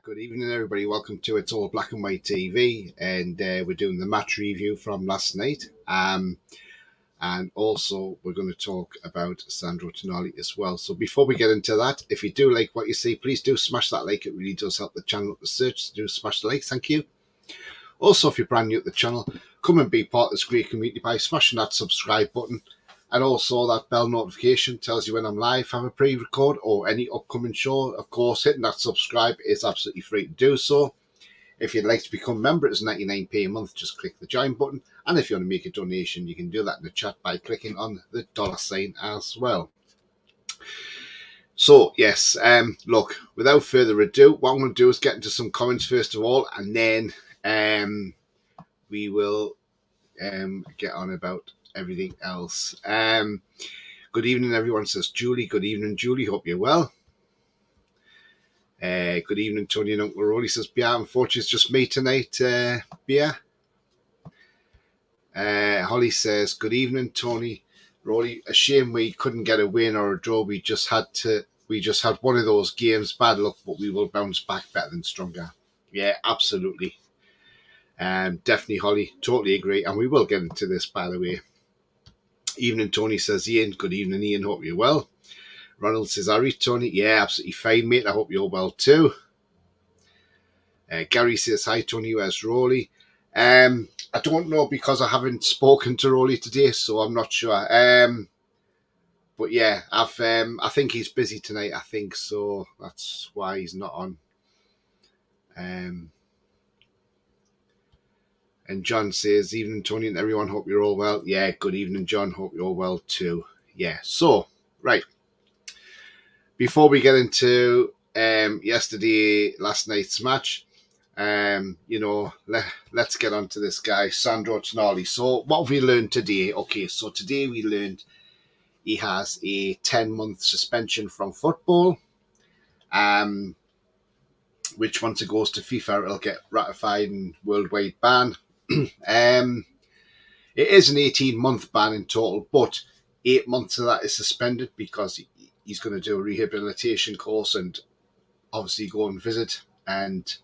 Good evening, everybody. Welcome to It's All Black and White TV, and we're doing the match review from last night. And also, we're going to talk about Sandro Tonali as well. So, before we get into that, if you do like what you see, please do smash that like. It really does help the channel up the search. So do smash the like. Thank you. Also, if you're brand new to the channel, come and be part of this great community by smashing that subscribe button. And also that bell notification tells you when I'm live, have a pre-record or any upcoming show. Of course, hitting that subscribe is absolutely free to do so. If you'd like to become a member, it's 99p a month. Just click the join button. And if you want to make a donation, you can do that in the chat by clicking on the $ as well. So, yes, look, without further ado, what I'm going to do is get into some comments first of all, and then we will get on about everything else. Good evening, everyone, says Julie. Good evening, Julie. Hope you're well. Good evening, Tony and Uncle Rolly, says Bia. Unfortunately, it's just me tonight, Bia. Holly says, good evening, Tony. Rolly, a shame we couldn't get a win or a draw. We just had one of those games. Bad luck, but we will bounce back better and stronger. Yeah, absolutely. Definitely, Holly. Totally agree. And we will get into this, by the way. Evening, Tony, says Ian. Good evening, Ian. Hope you're well. Ronald says, Harry, Tony. Yeah, absolutely fine, mate. I hope you're well too. Gary says, hi, Tony. Where's Rolly? I don't know because I haven't spoken to Rolly today, so I'm not sure. But yeah, I think he's busy tonight. I think so. That's why he's not on. And John says, evening, Tony and everyone. Hope you're all well. Yeah, good evening, John. Hope you're all well too. Yeah. So right. Before we get into last night's match, let's get on to this guy, Sandro Tonali. So what have we learned today? Okay, so today we learned he has a 10-month suspension from football, which once it goes to FIFA, it'll get ratified and worldwide ban. It is an 18-month ban in total, but 8 months of that is suspended because he's going to do a rehabilitation course and obviously go and visit and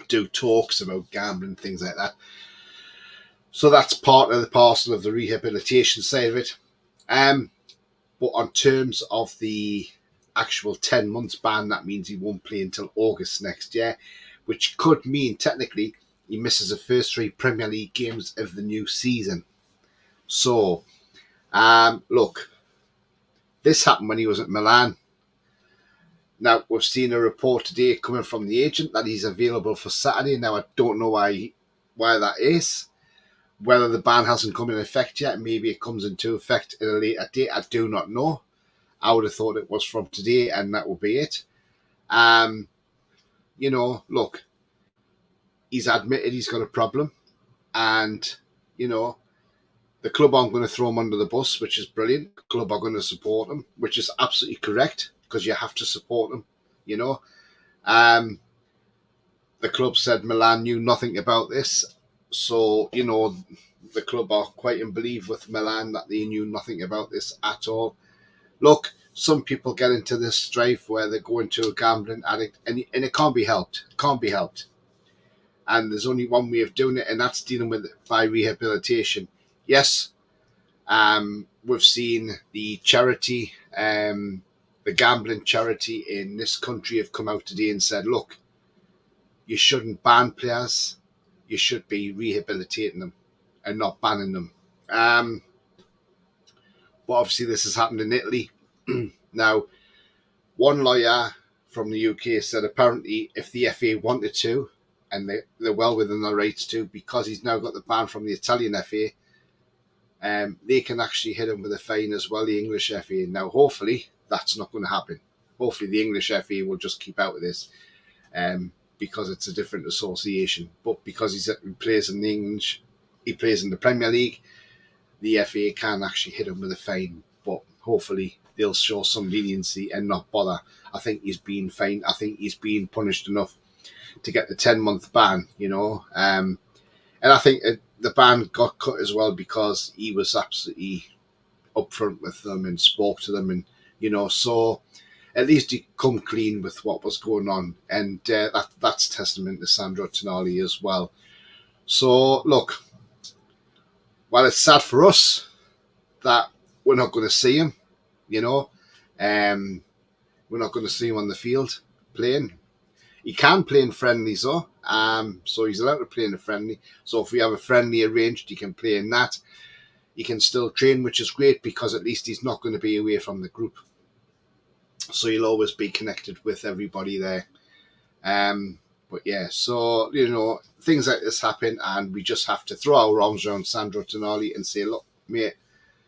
do talks about gambling, things like that. So that's part of the parcel of the rehabilitation side of it. But on terms of the actual 10 months ban, that means he won't play until August next year, which could mean technically he misses the first 3 Premier League games of the new season. So, look, this happened when he was at Milan. Now, we've seen a report today coming from the agent that he's available for Saturday. Now, I don't know why that is. Whether the ban hasn't come in effect yet, maybe it comes into effect at a later date, I do not know. I would have thought it was from today, and that will be it. Look, he's admitted he's got a problem, and, the club aren't going to throw him under the bus, which is brilliant. The club are going to support him, which is absolutely correct, because you have to support him, The club said Milan knew nothing about this. So, the club are quite in belief with Milan that they knew nothing about this at all. Look, some people get into this strife where they go into a gambling addict, and it can't be helped. It can't be helped. And there's only one way of doing it, and that's dealing with it by rehabilitation. Yes, we've seen the charity, the gambling charity in this country have come out today and said, look, you shouldn't ban players. You should be rehabilitating them and not banning them. But obviously this has happened in Italy. Now, one lawyer from the UK said apparently if the FA wanted to, and they're well within their rights to, because he's now got the ban from the Italian FA, they can actually hit him with a fine as well, the English FA. Now, hopefully, that's not going to happen. Hopefully, the English FA will just keep out of this because it's a different association. But because he plays in English, he plays in the Premier League, the FA can actually hit him with a fine. But hopefully, they'll show some leniency and not bother. I think he's been fined. I think he's been punished enough to get the 10-month ban, And I think the ban got cut as well because he was absolutely upfront with them and spoke to them, and so at least he come clean with what was going on, and that's testament to Sandro Tonali as well. So look, while it's sad for us that we're not going to see him, you know, um, we're not going to see him on the field playing. He can play in friendlies though, so he's allowed to play in a friendly. So if we have a friendly arranged, he can play in that. He can still train, which is great because at least he's not going to be away from the group. So he'll always be connected with everybody there. But yeah, so, things like this happen and we just have to throw our arms around Sandro Tonali and say, look, mate,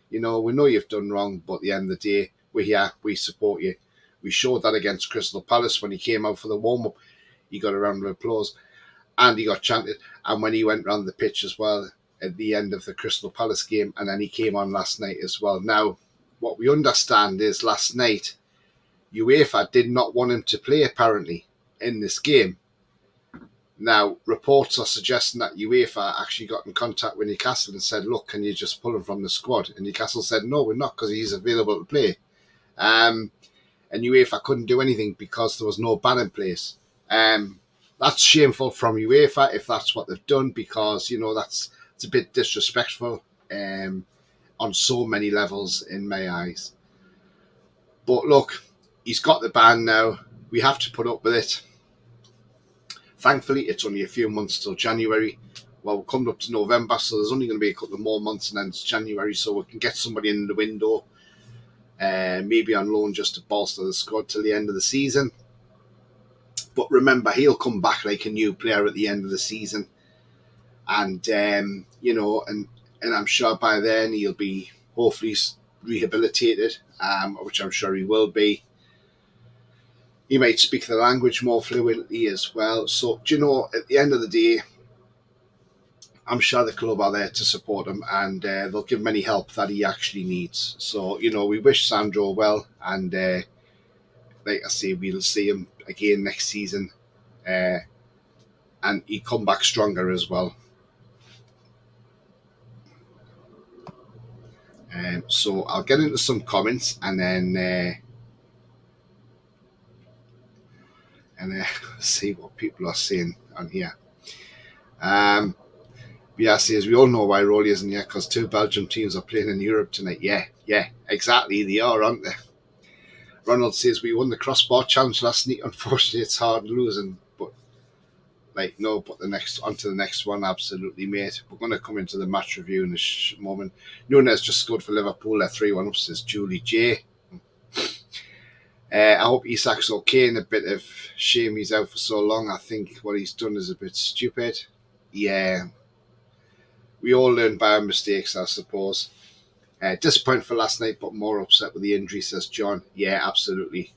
we know you've done wrong, but at the end of the day, we're here, we support you. We showed that against Crystal Palace when he came out for the warm-up. He got a round of applause and he got chanted. And when he went round the pitch as well at the end of the Crystal Palace game, and then he came on last night as well. Now, what we understand is last night, UEFA did not want him to play apparently in this game. Now, reports are suggesting that UEFA actually got in contact with Newcastle and said, look, can you just pull him from the squad? And Newcastle said, no, we're not, because he's available to play. And UEFA couldn't do anything because there was no ban in place. That's shameful from UEFA if that's what they've done, because, it's a bit disrespectful on so many levels in my eyes. But look, he's got the ban now. We have to put up with it. Thankfully, it's only a few months till January. Well, we're coming up to November, so there's only going to be a couple of more months and then it's January, so we can get somebody in the window, maybe on loan just to bolster the squad till the end of the season. But remember, he'll come back like a new player at the end of the season. And, and I'm sure by then he'll be hopefully rehabilitated, which I'm sure he will be. He might speak the language more fluently as well. So, at the end of the day, I'm sure the club are there to support him and they'll give him any help that he actually needs. So, we wish Sandro well, and like I say, we'll see him again next season, and he come back stronger as well. So I'll get into some comments and then see what people are saying on here. Yeah, says, we all know why Rolly isn't here, because 2 Belgium teams are playing in Europe tonight. Yeah, exactly, they are, aren't they? Ronald says, we won the crossbar challenge last night. Unfortunately, it's hard losing, but onto the next one, absolutely, mate. We're going to come into the match review in a moment. Nunes just scored for Liverpool. They're 3-1 up, says Julie J. I hope Isak's okay. In a bit of shame he's out for so long. I think what he's done is a bit stupid. Yeah. We all learn by our mistakes, I suppose. Disappointed for last night, but more upset with the injury, says John. Yeah, absolutely.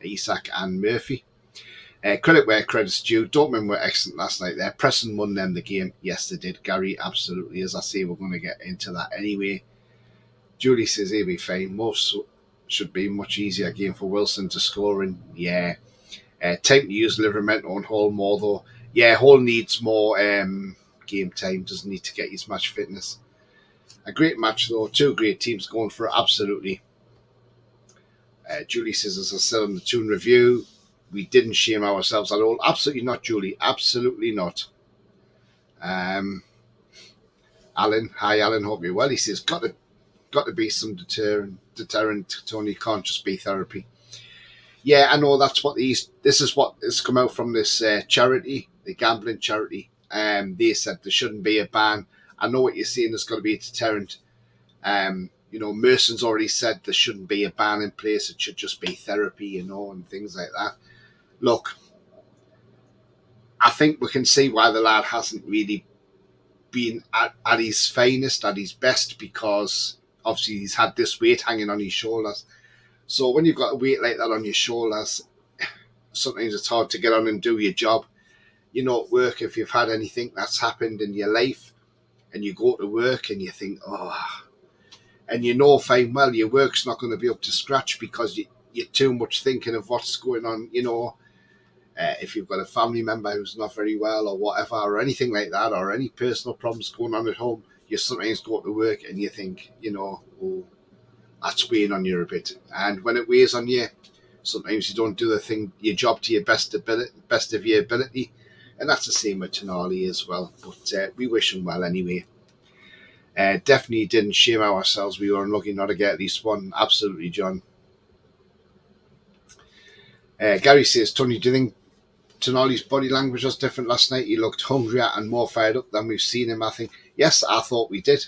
Isak and Murphy. Credit where credit's due. Dortmund were excellent last night there. Preston won them the game. Yes, they did, Gary. Absolutely. As I say, we're going to get into that anyway. Julie says he'll be fine. Most should be much easier game for Wilson to score in. Yeah. Time to use Livramento on Hall more, though. Yeah, Hall needs more game time. Doesn't need to get his match fitness. A great match, though. 2 great teams going for it. Absolutely. Julie says, as I said on the Toon review, we didn't shame ourselves at all. Absolutely not, Julie. Absolutely not. Alan. Hi, Alan. Hope you're well. He says, got to be some deterrent. Tony, can't just be therapy. Yeah, I know that's what this is what has come out from this charity, the gambling charity. They said there shouldn't be a ban. I know what you're saying, there's got to be a deterrent. Merson's already said there shouldn't be a ban in place. It should just be therapy, and things like that. Look, I think we can see why the lad hasn't really been at his finest, at his best, because obviously he's had this weight hanging on his shoulders. So when you've got a weight like that on your shoulders, sometimes it's hard to get on and do your job. At work, if you've had anything that's happened in your life and you go to work and you think, and fine well your work's not going to be up to scratch because you're too much thinking of what's going on, if you've got a family member who's not very well or whatever, or anything like that, or any personal problems going on at home, you sometimes go to work and you think, that's weighing on you a bit. And when it weighs on you, sometimes you don't do your job to your best of your ability. And that's the same with Tonali as well. But we wish him well anyway. Definitely didn't shame ourselves. We were unlucky not to get at least one. Absolutely, John. Gary says, Tony, do you think Tonali's body language was different last night? He looked hungrier and more fired up than we've seen him, I think. Yes, I thought we did.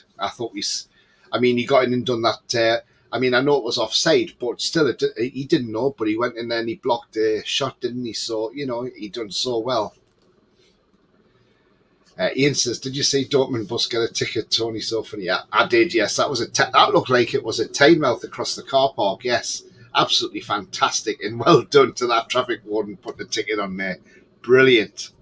He got in and done that. I know it was offside, but still, he didn't know, but he went in there and he blocked the shot, didn't he? So, he done so well. Ian says, did you see Dortmund bus get a ticket, Tony? So funny. Yeah, I did, yes. That looked like it was a Tynemouth across the car park, yes. Absolutely fantastic, and well done to that traffic warden putting the ticket on there. Brilliant.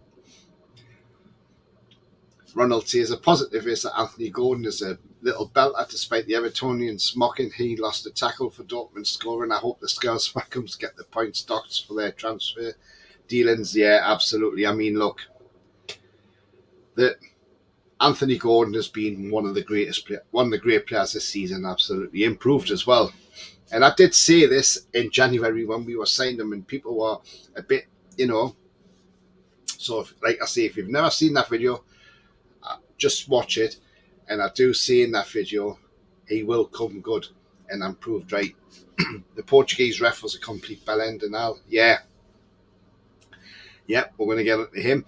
Ronald says, a positive is that Anthony Gordon is a little belter despite the Evertonians mocking. He lost a tackle for Dortmund scoring. I hope the Scouse Swackums get the points docked for their transfer dealings. Yeah, absolutely. Look, Anthony Gordon has been one of the great players this season. Absolutely improved as well. And I did say this in January when we were signing him, and people were a bit, So, like I say, if you've never seen that video, just watch it. And I do say in that video, he will come good, and I'm proved right. The Portuguese ref was a complete bellender now. Yeah, we're going to get into him.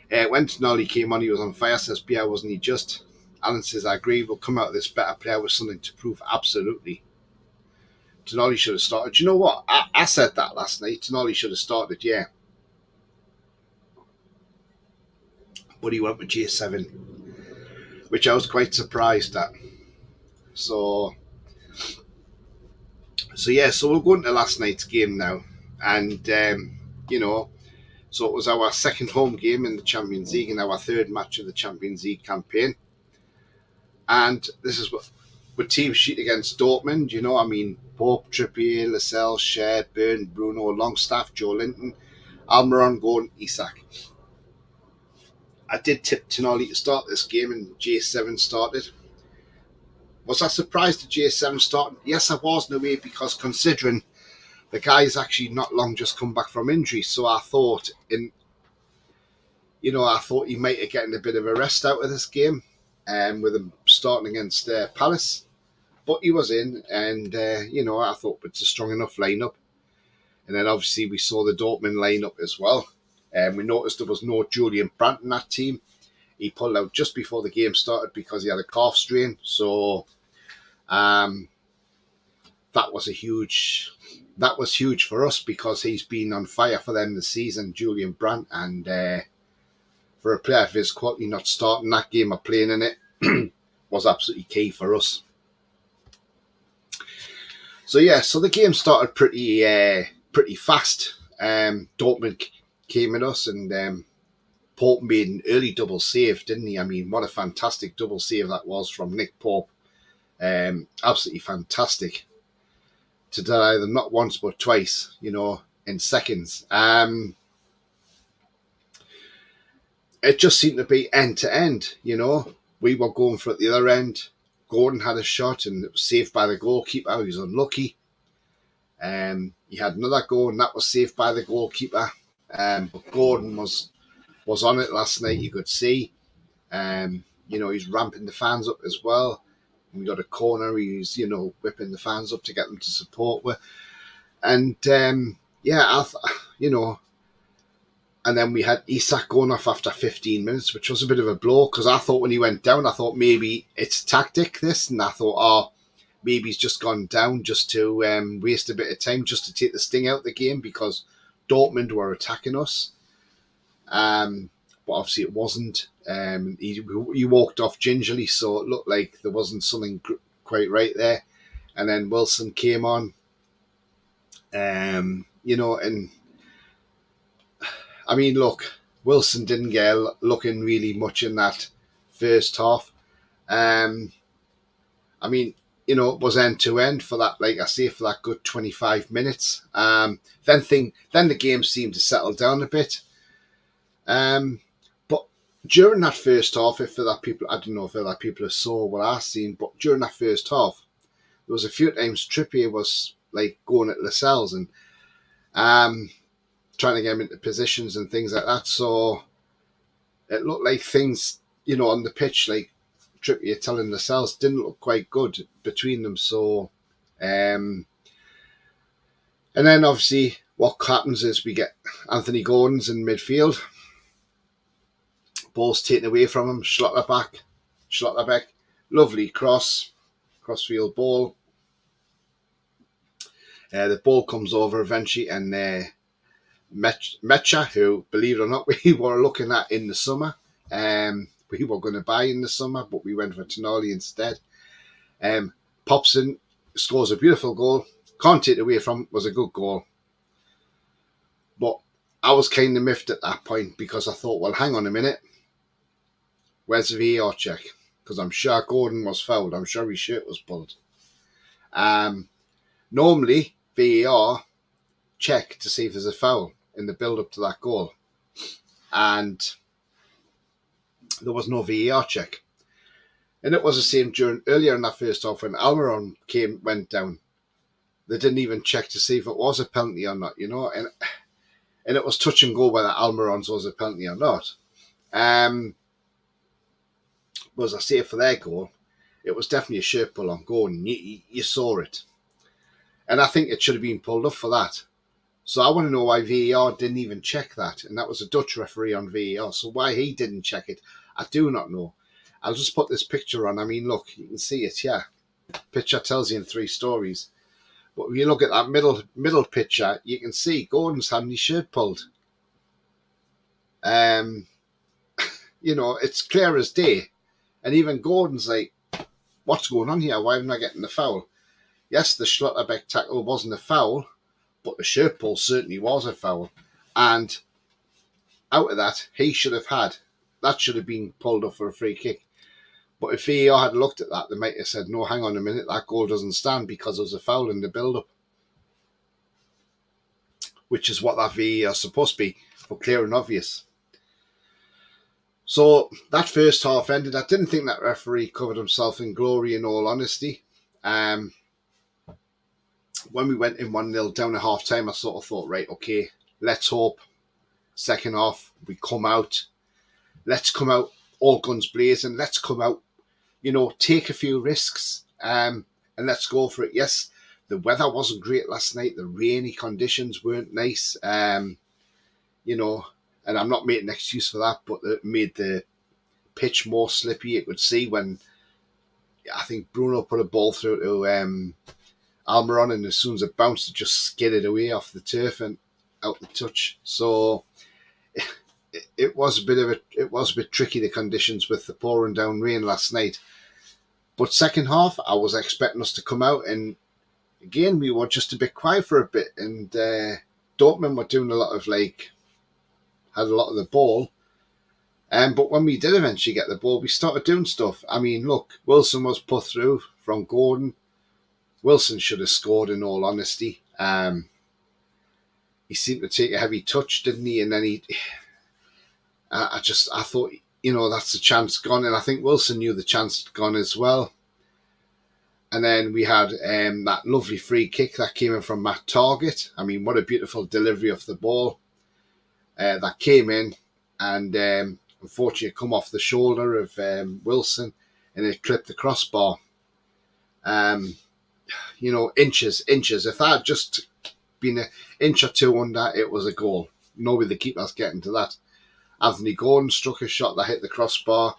When Tonali came on, he was on fire, says Pierre, wasn't he just? Alan says, I agree, we'll come out of this better player with something to prove. Absolutely. Tonali should have started. Do you know what? I said that last night. Tonali should have started, yeah. But he went with J7, which I was quite surprised at. So we'll go into last night's game now. And, so it was our second home game in the Champions League and our third match of the Champions League campaign. And this is what with team sheet against Dortmund, Pope, Trippier, Lascelles, Sher, Byrne, Bruno, Longstaff, Joe Linton, Almiron, Gordon, Isak. I did tip Tonali to start this game and J7 started. Was I surprised that J7 started? Yes, I was in a way, because considering the guy's actually not long just come back from injury, so I thought he might have gotten a bit of a rest out of this game, with him starting against Palace. But he was in, and, I thought it's a strong enough lineup. And then obviously we saw the Dortmund lineup as well. And we noticed there was no Julian Brandt in that team. He pulled out just before the game started because he had a calf strain. So that was huge for us, because he's been on fire for them this season, Julian Brandt. And for a player of his quality, not starting that game or playing in it was absolutely key for us. So the game started pretty fast. Dortmund came at us, and Pope made an early double save, didn't he? What a fantastic double save that was from Nick Pope. Absolutely fantastic to deny them not once but twice, in seconds. It just seemed to be end to end, We were going for it at the other end. Gordon had a shot and it was saved by the goalkeeper. He was unlucky. He had another goal and that was saved by the goalkeeper. But Gordon was on it last night, you could see. He's ramping the fans up as well. We got a corner, he's, whipping the fans up to get them to support with. And, and then we had Isak going off after 15 minutes, which was a bit of a blow, because I thought when he went down, I thought maybe it's tactic, this, and I thought, maybe he's just gone down just to waste a bit of time, just to take the sting out of the game, because Dortmund were attacking us. But obviously it wasn't. He walked off gingerly, so it looked like there wasn't something quite right there. And then Wilson came on, and look, Wilson didn't get looking really much in that first half. It was end to end for that, like I say, for that good 25 minutes. Then the game seemed to settle down a bit. But during that first half, I don't know if other people saw what I've seen, but during that first half, there was a few times Trippier was like going at Lascelles and trying to get him into positions and things like that. So it looked like things, on the pitch, like Trippier telling Lascelles, didn't look quite good between them. So, and then obviously what happens is we get Anthony Gordon's in midfield. Ball's taken away from him. Schlotterbeck. Lovely crossfield ball. The ball comes over eventually, and Mecha, who, believe it or not, we were looking at in the summer. We were going to buy in the summer, but we went for Tonali instead. Pops in, scores a beautiful goal. Can't take it away from it. Was a good goal. But I was kind of miffed at that point because I thought, well, hang on a minute. Where's the VAR check? Because I'm sure Gordon was fouled. I'm sure his shirt was pulled. Normally, VAR check to see if there's a foul in the build-up to that goal. And there was no VAR check. And it was the same earlier in that first half when Almiron went down. They didn't even check to see if it was a penalty or not, and it was touch and go whether Almiron's was a penalty or not. But as I say, for their goal, it was definitely a shirt pull on Gordon. You saw it. And I think it should have been pulled up for that. So I want to know why VAR didn't even check that. And that was a Dutch referee on VAR. So why he didn't check it, I do not know. I'll just put this picture on. I mean, look, you can see it, yeah. Picture tells you in 3 stories. But if you look at that middle picture, you can see Gordon's having his shirt pulled. It's clear as day. And even Gordon's like, what's going on here? Why am I getting the foul? Yes, the Schlotterbeck tackle wasn't a foul, but the shirt pull certainly was a foul. And out of that, that should have been pulled up for a free kick. But if VAR had looked at that, they might have said, no, hang on a minute, that goal doesn't stand because there was a foul in the build-up. Which is what that VAR is supposed to be, for clear and obvious. So that first half ended. I didn't think that referee covered himself in glory, in all honesty. When we went in 1-0 down at half time, I sort of thought, right, okay, let's hope second half we come out. Let's come out all guns blazing. Let's come out, take a few risks and let's go for it. Yes, the weather wasn't great last night. The rainy conditions weren't nice, and I'm not making an excuse for that, but it made the pitch more slippy. You could see when I think Bruno put a ball through to Almiron, and as soon as it bounced, it just skidded away off the turf and out the touch. So it was a bit tricky, the conditions with the pouring down rain last night. But second half, I was expecting us to come out, and again we were just a bit quiet for a bit, and Dortmund were doing a lot of had a lot of the ball. But when we did eventually get the ball, we started doing stuff. I mean, look, Wilson was put through from Gordon. Wilson should have scored, in all honesty. He seemed to take a heavy touch, didn't he? And then I thought, that's the chance gone. And I think Wilson knew the chance had gone as well. And then we had that lovely free kick that came in from Matt Target. I mean, what a beautiful delivery of the ball. That came in and unfortunately come off the shoulder of Wilson, and it clipped the crossbar. Inches. If that had just been an inch or two under, it was a goal. No way the keeper's getting to that. Anthony Gordon struck a shot that hit the crossbar.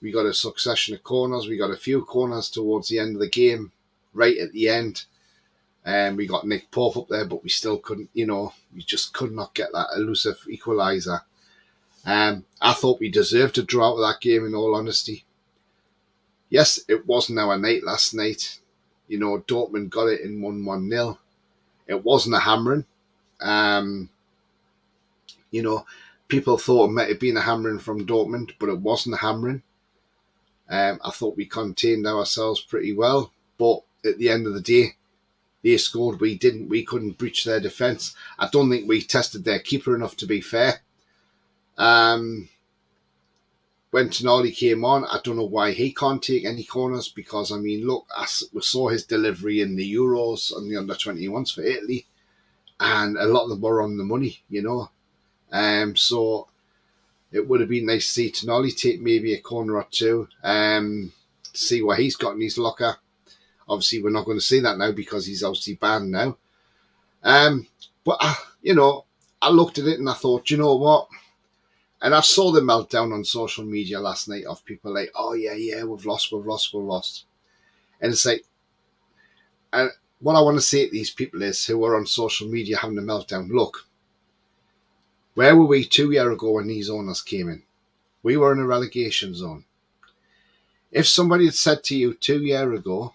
We got a succession of corners. We got a few corners towards the end of the game, right at the end. We got Nick Pope up there, but we still couldn't, we just could not get that elusive equaliser. I thought we deserved to draw out of that game, in all honesty. Yes, it wasn't our night last night. Dortmund got it in 1-0. It wasn't a hammering. People thought it might have been a hammering from Dortmund, but it wasn't a hammering. I thought we contained ourselves pretty well, but at the end of the day, they scored, we didn't. We couldn't breach their defence. I don't think we tested their keeper enough, to be fair. when Tonali came on, I don't know why he can't take any corners, because, I mean, look, we saw his delivery in the Euros on the under-21s for Italy, and a lot of them were on the money, you know. So it would have been nice to see Tonali take maybe a corner or two, see what he's got in his locker. Obviously, we're not going to see that now because he's obviously banned now. But, I looked at it and I thought, you know what? And I saw the meltdown on social media last night of people like, oh, yeah, we've lost. And it's like, and what I want to say to these people is, who are on social media having a meltdown, look, where were we 2 years ago when these owners came in? We were in a relegation zone. If somebody had said to you 2 years ago,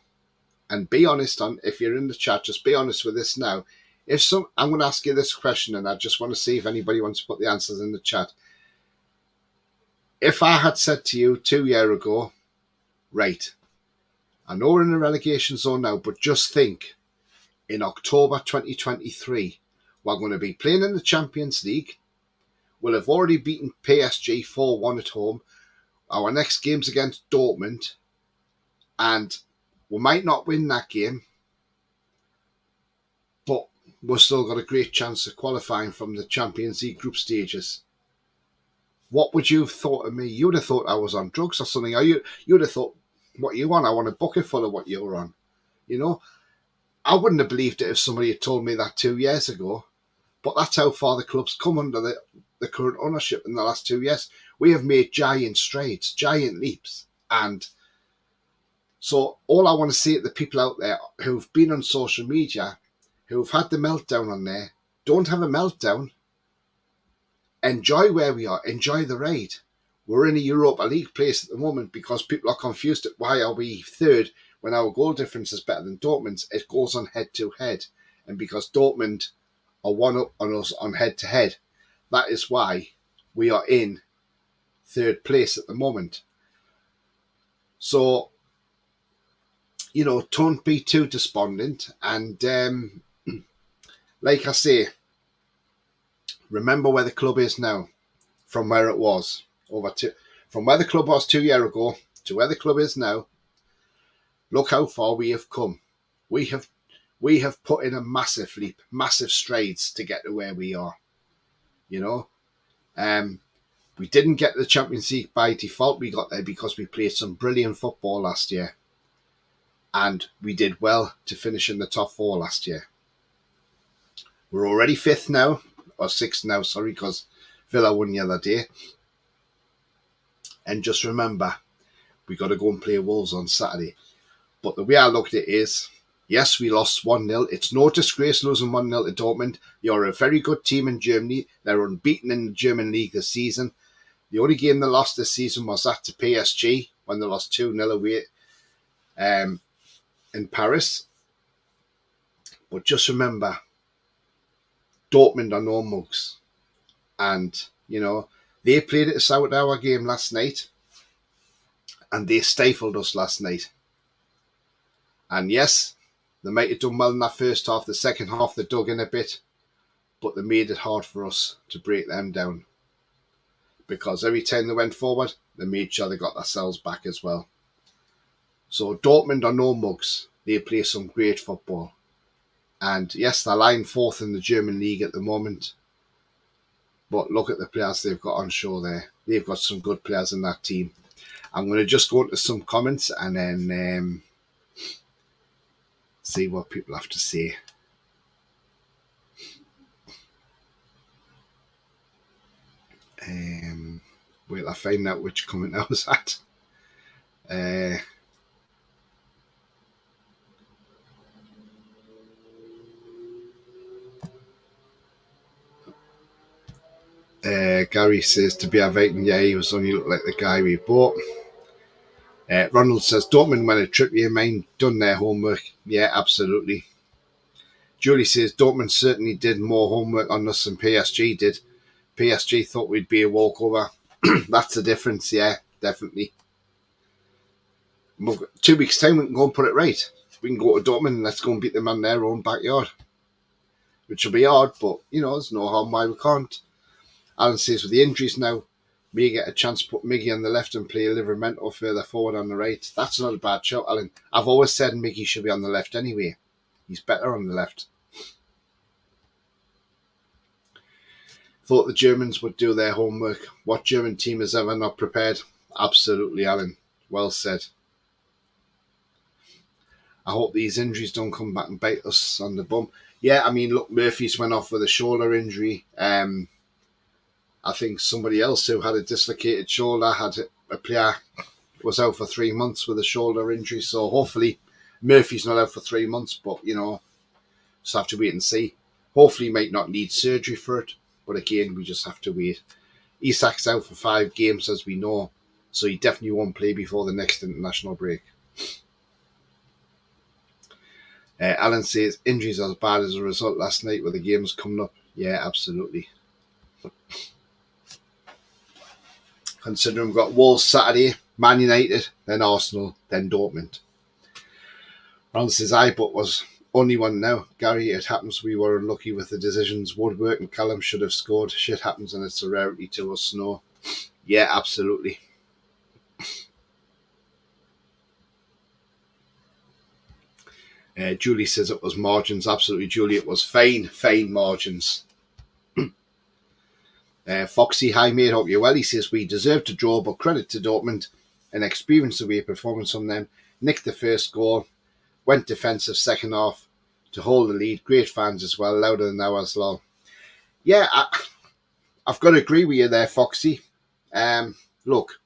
and be honest, if you're in the chat, just be honest with this now. I'm going to ask you this question, and I just want to see if anybody wants to put the answers in the chat. If I had said to you 2 years ago, right, I know we're in a relegation zone now, but just think, in October 2023, we're going to be playing in the Champions League. We'll have already beaten PSG 4-1 at home. Our next game's against Dortmund, and we might not win that game, but we've still got a great chance of qualifying from the Champions League group stages. What would you have thought of me? You would have thought I was on drugs or something. You would have thought, what are you on? I want a bucket full of what you were on. You know, I wouldn't have believed it if somebody had told me that 2 years ago. But that's how far the club's come under the current ownership in the last 2 years. We have made giant strides, giant leaps. And so all I want to say to the people out there who've been on social media, who've had the meltdown on there, don't have a meltdown. Enjoy where we are. Enjoy the ride. We're in a Europa League place at the moment because people are confused at why are we third when our goal difference is better than Dortmund's. It goes on head-to-head. And because Dortmund are one up on us on head-to-head, that is why we are in third place at the moment. So, don't be too despondent. And like I say, remember where the club is now from where it was. From where the club was 2 years ago to where the club is now. Look how far we have come. We have put in a massive leap, massive strides to get to where we are. We didn't get the Champions League by default. We got there because we played some brilliant football last year. And we did well to finish in the top four last year. We're already fifth now, or sixth now, sorry, because Villa won the other day. And just remember, we got to go and play Wolves on Saturday. But the way I looked at it is, yes, we lost 1-0. It's no disgrace losing 1-0 to Dortmund. You're a very good team in Germany. They're unbeaten in the German league this season. The only game they lost this season was that to PSG when they lost 2-0 away in Paris. But just remember, Dortmund are no mugs. And, they played at a sour game last night. And they stifled us last night. And yes, they might have done well in that first half. The second half, they dug in a bit. But they made it hard for us to break them down. Because every time they went forward, they made sure they got themselves back as well. So Dortmund are no mugs. They play some great football. And yes, they're lying fourth in the German league at the moment. But look at the players they've got on show there. They've got some good players in that team. I'm going to just go into some comments and then see what people have to say. Wait, I find out which comment I was at. Gary says to be a Viking, yeah, he was only looked like the guy we bought. Ronald says Dortmund went a Trippier mind done their homework. Yeah, absolutely. Julie says Dortmund certainly did more homework on us than PSG did. PSG thought we'd be a walkover. That's the difference, yeah, definitely. 2 weeks' time, we can go and put it right. We can go to Dortmund and let's go and beat them in their own backyard. Which will be hard, but, there's no harm why we can't. Alan says, with the injuries now, may get a chance to put Miggy on the left and play Livermento further forward on the right. That's not a bad shout, Alan. I've always said Miggy should be on the left anyway. He's better on the left. Thought the Germans would do their homework. What German team has ever not prepared? Absolutely, Alan. Well said. I hope these injuries don't come back and bite us on the bum. Yeah, I mean, look, Murphy's went off with a shoulder injury. I think somebody else who had a dislocated shoulder had a player was out for 3 months with a shoulder injury. So hopefully Murphy's not out for 3 months, but just have to wait and see. Hopefully he might not need surgery for it, but again, we just have to wait. Isak's out for 5 games, as we know, so he definitely won't play before the next international break. Alan says injuries are as bad as a result last night with the games coming up. Yeah, absolutely. Considering we've got Wolves Saturday, Man United, then Arsenal, then Dortmund. Ron says but was only one now. Gary, it happens we were unlucky with the decisions. Woodwork and Callum should have scored. Shit happens and it's a rarity to us, Snow. Yeah, absolutely. Julie says it was margins. Absolutely, Julie, it was fine margins. Foxy, hi mate, hope you're well. He says we deserve to draw, but credit to Dortmund, an experienced away performance from them. Nicked the first goal, went defensive second half to hold the lead. Great fans as well, louder than ours, lol. Yeah, I've got to agree with you there, Foxy. Look,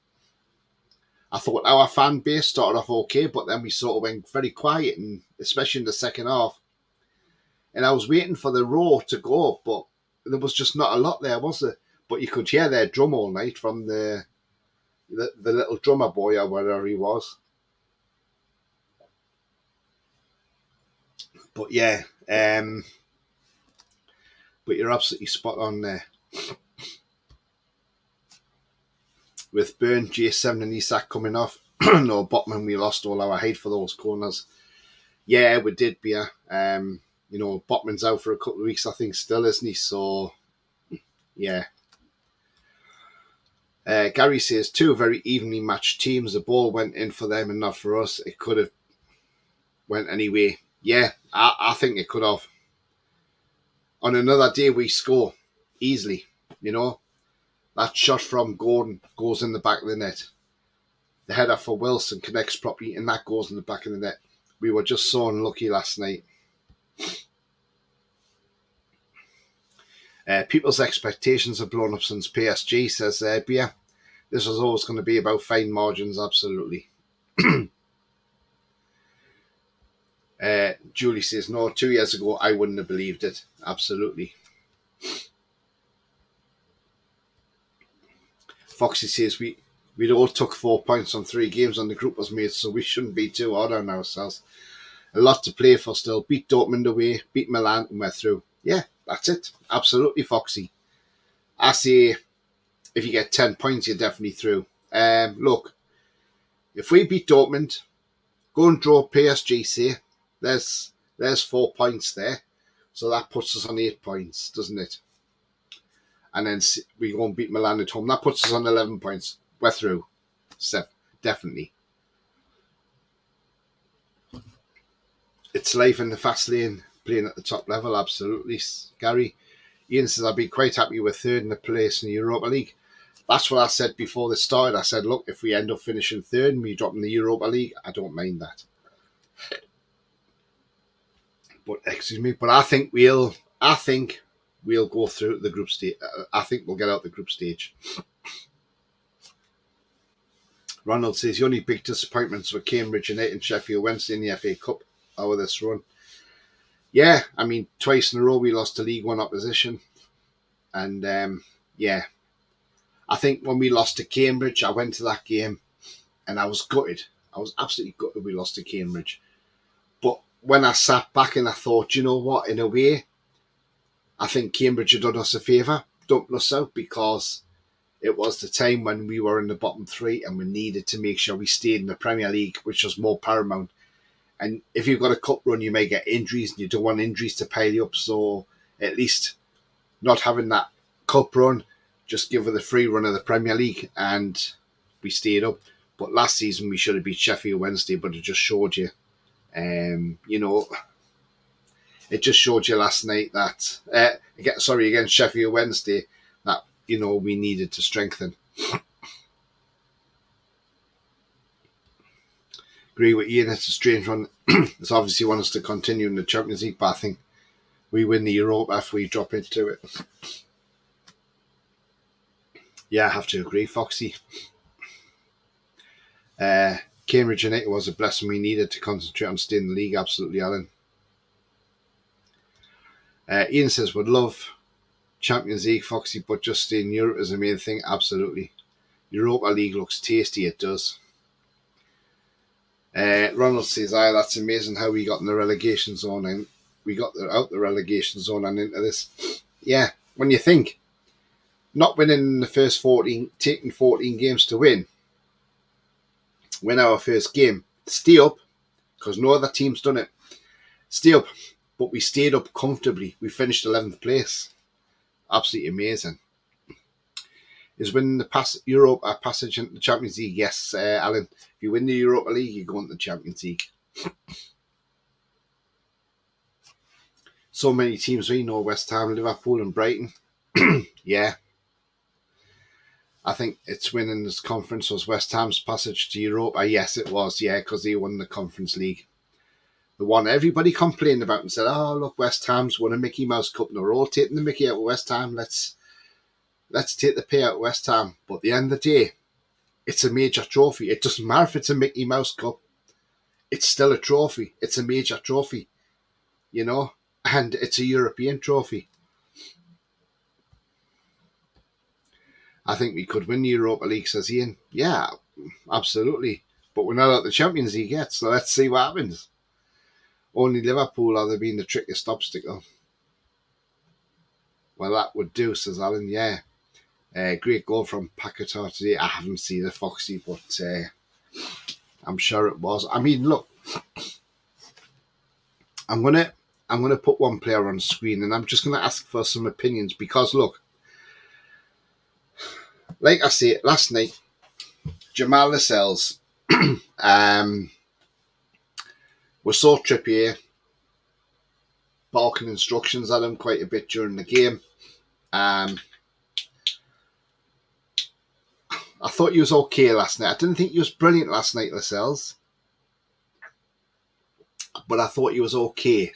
I thought our fan base started off okay, but then we sort of went very quiet, and especially in the second half. And I was waiting for the roar to go, but there was just not a lot there, was there? But you could hear their drum all night from the little drummer boy or whatever he was. But yeah, but you're absolutely spot on there. With Byrne, J7 and Isak coming off, no, Botman, we lost all our height for those corners. Yeah, we did, Beer. Botman's out for a couple of weeks, I think, still, isn't he? So, yeah. Gary says 2 very evenly matched teams. The ball went in for them and not for us. It could have went anyway. Yeah, I think it could have. On another day, we score easily. That shot from Gordon goes in the back of the net. The header for Wilson connects properly, and that goes in the back of the net. We were just so unlucky last night. People's expectations have blown up since PSG, says Bia. This was always going to be about fine margins, absolutely. Julie says, no, 2 years ago, I wouldn't have believed it. Absolutely. Foxy says, we'd all took 4 points on 3 games and the group was made, so we shouldn't be too hard on ourselves. A lot to play for still. Beat Dortmund away, beat Milan, and we're through. Yeah, that's it. Absolutely, Foxy. I say, if you get 10 points, you're definitely through. Look, if we beat Dortmund, go and draw PSG, say, there's 4 points there. So that puts us on 8 points, doesn't it? And then we go and beat Milan at home. That puts us on 11 points. We're through. 7, definitely. It's life in the fast lane, playing at the top level, absolutely, Gary. Ian says, I'd be quite happy with 3rd in the place in the Europa League. That's what I said before this started. I said, look, if we end up finishing 3rd and we drop in the Europa League, I don't mind that. But I think we'll go through the group stage. I think we'll get out the group stage. Ronald says the only big disappointments were Cambridge United and Sheffield Wednesday in the FA Cup over this run. Yeah, I mean, twice in a row we lost to League One opposition. And yeah, I think when we lost to Cambridge, I went to that game and I was gutted. I was absolutely gutted we lost to Cambridge. But when I sat back and I thought, you know what, in a way, I think Cambridge had done us a favour, dumping us out, because it was the time when we were in the bottom 3 and we needed to make sure we stayed in the Premier League, which was more paramount. And if you've got a cup run, you may get injuries and you don't want injuries to pile you up. So at least not having that cup run just give her the free run of the Premier League, and we stayed up. But last season we should have beat Sheffield Wednesday, but it just showed you, you know, it just showed you last night that, against Sheffield Wednesday, that, you know, we needed to strengthen. Agree with Ian, it's a strange one. It's obviously want us to continue in the Champions League, but I think we win the Europa if we drop into it. Yeah, I have to agree, Foxy. Cambridge United was a blessing we needed to concentrate on staying in the league. Absolutely, Alan. Ian says, would love Champions League, Foxy, but just stay in Europe is the main thing. Absolutely. Europa League looks tasty, it does. Ronald says, that's amazing how we got in the relegation zone and we got out the relegation zone and into this. Yeah, when you think, not winning the first 14, taking 14 games to win our first game, stay up, because no other team's done it. Stay up, but we stayed up comfortably. We finished 11th place. Absolutely amazing. Is winning the Europa passage into the Champions League? Yes, Alan. If you win the Europa League, you go into the Champions League. So many teams we know: West Ham, Liverpool, and Brighton. Yeah. I think it's winning this conference was West Ham's passage to Europa. Yes, it was. Yeah, because they won the Conference League. The one everybody complained about and said, "Oh, look, West Ham's won a Mickey Mouse Cup. And they're all taking the Mickey out of West Ham. Let's take the pay out of West Ham." But at the end of the day, it's a major trophy. It doesn't matter if it's a Mickey Mouse Cup. It's still a trophy. It's a major trophy, you know, and it's a European trophy. I think we could win the Europa League, says Ian. Yeah, absolutely. But we're not at the Champions League yet, so let's see what happens. Only Liverpool are there being the trickiest obstacle. Well, that would do, says Alan. Yeah. Great goal from Paquetá today. I haven't seen the Foxy, but I'm sure it was. I mean, look, I'm gonna put one player on screen, and I'm just gonna ask for some opinions because, look, like I said last night, Jamal Lascelles was so Trippier barking instructions at him quite a bit during the game. I thought he was okay last night. I didn't think he was brilliant last night, Lascelles, but I thought he was okay.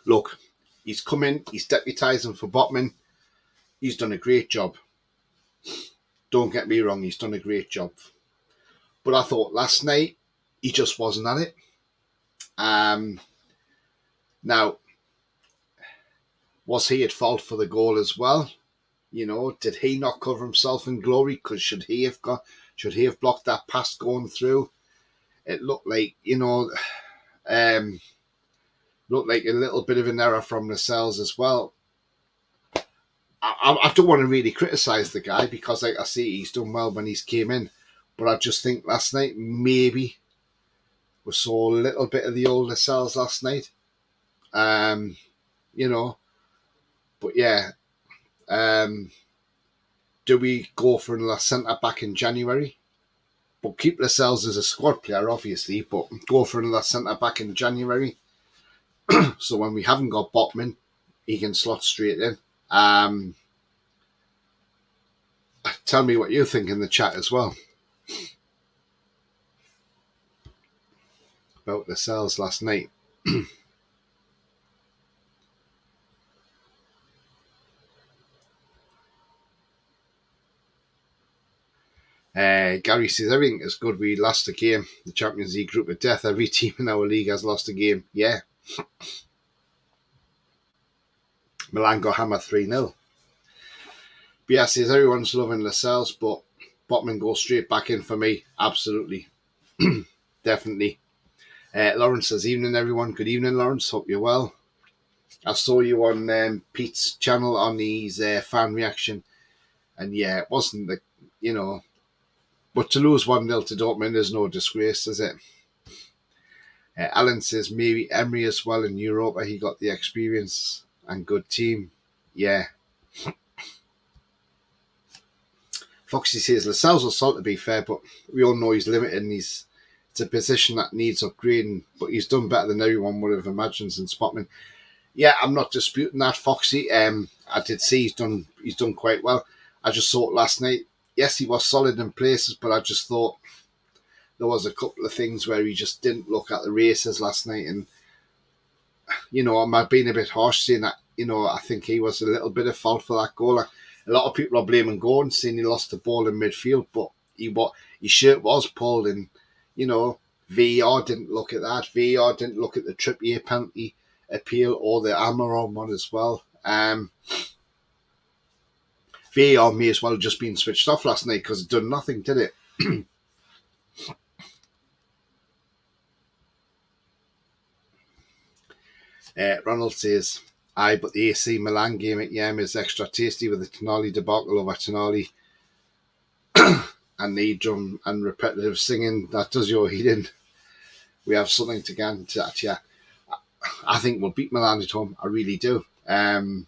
Look, he's come in, he's deputising for Botman. He's done a great job. Don't get me wrong, he's done a great job. But I thought last night, he just wasn't at it. Now, was he at fault for the goal as well? You know, did he not cover himself in glory? Because should he have blocked that pass going through? It looked like, you know, looked like a little bit of an error from Lascelles as well. I don't want to really criticise the guy because, like I say, he's done well when he's came in. But I just think last night maybe we saw a little bit of the old Lascelles last night. You know, but yeah. Do we go for another centre-back in January? But keep Lascelles as a squad player, obviously, but go for another centre-back in January. So when we haven't got Botman, he can slot straight in. Tell me what you think in the chat as well about Lascelles last night. Gary says everything is good. We lost a game. The Champions League group of death. Every team in our league has lost a game. Yeah. Milan got hammered 3-0. Bia says everyone's loving Lascelles, but Botman goes straight back in for me. Absolutely. Definitely. Lawrence says, evening everyone. Good evening, Lawrence. Hope you're well. I saw you on Pete's channel on his fan reaction. And yeah, it wasn't the, you know, but to lose 1-0 to Dortmund is no disgrace, is it? Alan says maybe Emery as well in Europa. He got the experience and good team. Yeah. Foxy says Lascelles will salt to be fair, but we all know he's limited and it's a position that needs upgrading, but he's done better than everyone would have imagined in Spotman. Yeah, I'm not disputing that, Foxy. I did see he's done quite well. I just thought last night, yes, he was solid in places, but I just thought there was a couple of things where he just didn't look at the races last night, and I'm being a bit harsh saying that. I think he was a little bit of fault for that goal. A lot of people are blaming Gordon, saying he lost the ball in midfield, but his shirt was pulled, and VAR didn't look at that. VAR didn't look at the Trippier penalty appeal or the Amaron one as well. VAR may as well have just been switched off last night because it done nothing, did it? Ronald says, aye, but the AC Milan game at Yem is extra tasty with the Tonali debacle over Tonali and the drum and repetitive singing that does your heating. We have something to get into that, yeah. I think we'll beat Milan at home. I really do. If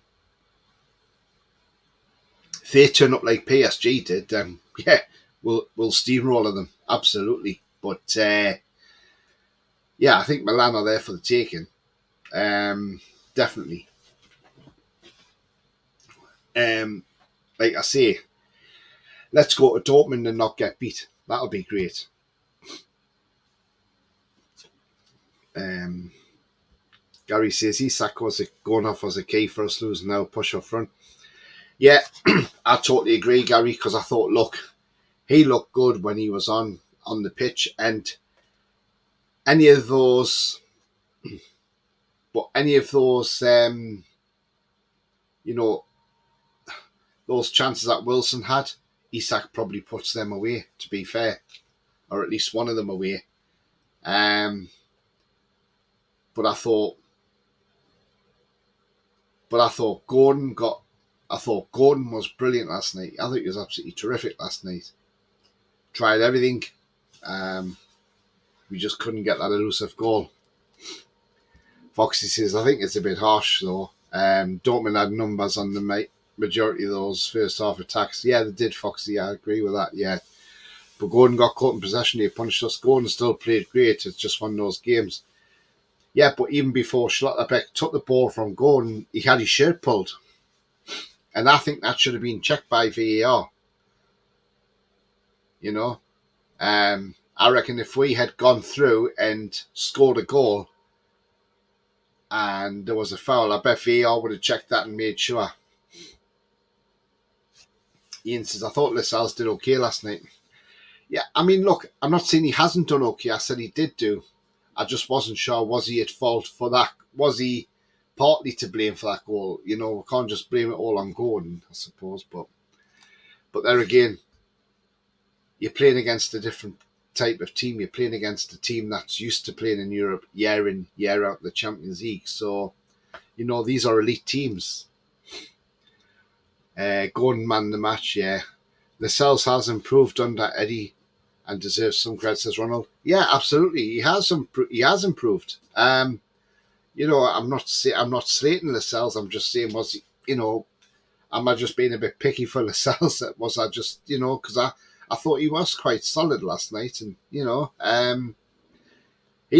they turn up like PSG did, then we'll steamroller them, absolutely. But I think Milan are there for the taking. Definitely. Like I say, let's go to Dortmund and not get beat. That'll be great. Gary says Isak was going off as a key for us losing now, push up front. Yeah, I totally agree, Gary, because I thought, look, he looked good when he was on the pitch, and any of those those chances that Wilson had, Isak probably puts them away, to be fair, or at least one of them away. But I thought Gordon was brilliant last night. I think he was absolutely terrific last night. Tried everything. We just couldn't get that elusive goal. Foxy says, I think it's a bit harsh though. Dortmund had numbers on the majority of those first half attacks. Yeah, they did, Foxy. I agree with that, yeah. But Gordon got caught in possession. He punished us. Gordon still played great. It's just one of those games. Yeah, but even before Schlotterbeck took the ball from Gordon, he had his shirt pulled. And I think that should have been checked by VAR. I reckon if we had gone through and scored a goal and there was a foul, I bet VAR would have checked that and made sure. Ian says, I thought Lascelles did okay last night. Yeah, I mean, look, I'm not saying he hasn't done okay. I said he did do. I just wasn't sure, was he at fault for that? Was he partly to blame for that goal? We can't just blame it all on Gordon, I suppose. But there again, you're playing against a different type of team. You're playing against a team that's used to playing in Europe year in, year out, the Champions League. So, these are elite teams. Gordon man the match, yeah. Lascelles has improved under Eddie and deserves some credit, says Ronald. Yeah, absolutely. He has improved. I'm not slating Lascelles. I'm just saying, am I just being a bit picky for Lascelles? Was I just, because I thought he was quite solid last night, and he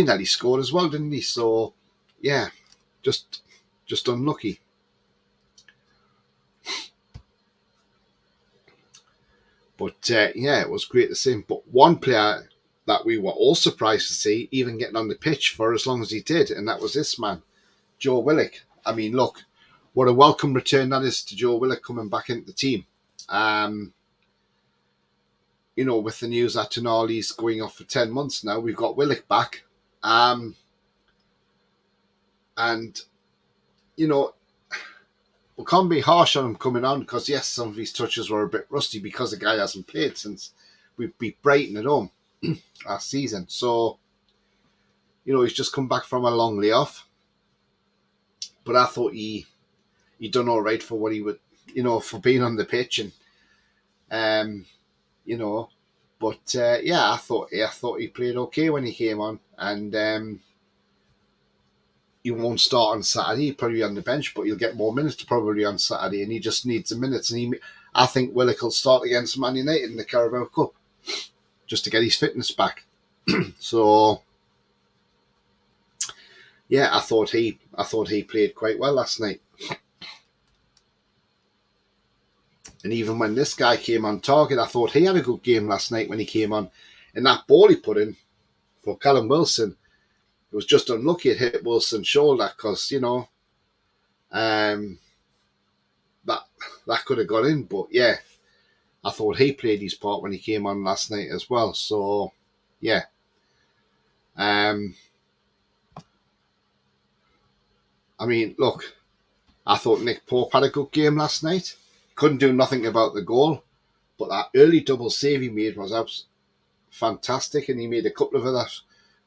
nearly scored as well, didn't he? So yeah, just unlucky. But it was great to see him. But one player that we were all surprised to see even getting on the pitch for as long as he did, and that was this man, Joe Willock. I mean, look, what a welcome return that is to Joe Willock coming back into the team. With the news that Tonali's going off for 10 months now, we've got Willock back. And, we can't be harsh on him coming on because, yes, some of his touches were a bit rusty because the guy hasn't played since we beat Brighton at home last season. So, he's just come back from a long layoff. But I thought he done all right for what he would, for being on the pitch. And, but I thought he played okay when he came on. And, he won't start on Saturday. He'll probably be on the bench, but he'll get more minutes probably on Saturday, and he just needs the minutes. And I think Willock will start against Man United in the Carabao Cup just to get his fitness back. So yeah, I thought he played quite well last night. And even when this guy came on target, I thought he had a good game last night when he came on. And that ball he put in for Callum Wilson, it was just unlucky it hit Wilson's shoulder because, that could have got in. But yeah, I thought he played his part when he came on last night as well. So yeah. I mean, look, I thought Nick Pope had a good game last night. Couldn't do nothing about the goal, but that early double save he made was fantastic, and he made a couple of other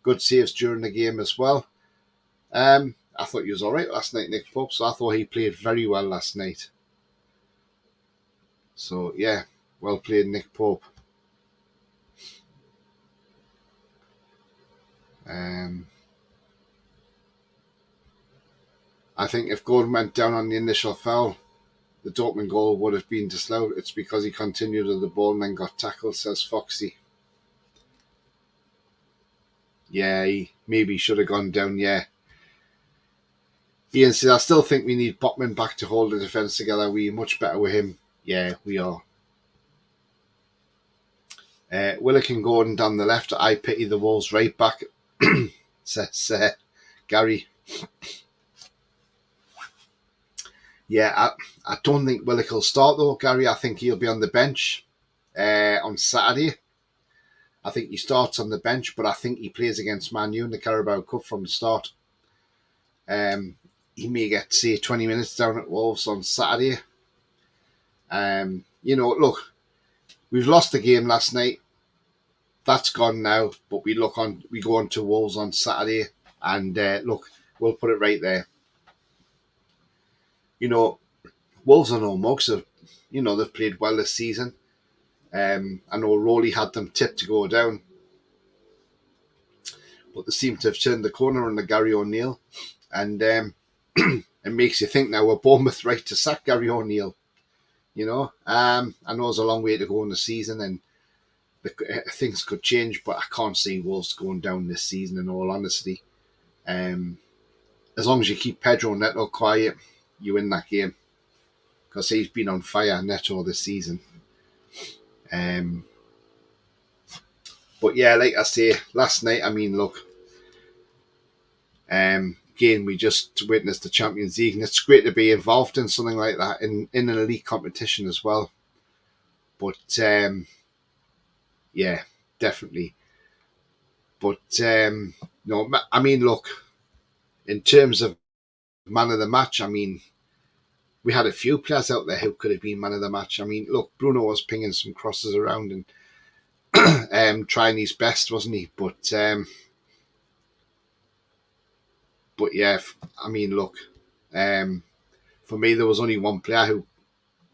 good saves during the game as well. I thought he was all right last night, Nick Pope, so I thought he played very well last night. So, yeah, well played, Nick Pope. I think if Gordon went down on the initial foul, the Dortmund goal would have been disallowed. It's because he continued with the ball and then got tackled, says Foxy. Yeah, he maybe should have gone down, yeah. Ian says, I still think we need Botman back to hold the defence together. We're much better with him. Yeah, we are. Willock and Gordon down the left. I pity the Wolves right back, says Gary. Yeah, I don't think Willock will start though, Gary. I think he'll be on the bench on Saturday. I think he starts on the bench, but I think he plays against Man U in the Carabao Cup from the start. He may get, say, 20 minutes down at Wolves on Saturday. Look, we've lost the game last night. That's gone now, but we go on to Wolves on Saturday, and look, we'll put it right there. Wolves are no mugs. They've played well this season. I know Rowley had them tipped to go down, but they seem to have turned the corner under Gary O'Neill, and it makes you think now, we're Bournemouth right to sack Gary O'Neill? I know there's a long way to go in the season, and things could change, but I can't see Wolves going down this season, in all honesty. As long as you keep Pedro Neto quiet, you win that game, because he's been on fire, Neto, this season. But yeah, like I say, last night, I mean, look, again, we just witnessed the Champions League, and it's great to be involved in something like that in an elite competition as well. But yeah, definitely. But no, I mean, look, in terms of man of the match, I mean, we had a few players out there who could have been man of the match. I mean, look, Bruno was pinging some crosses around and trying his best, wasn't he? But yeah, I mean, look, for me, there was only one player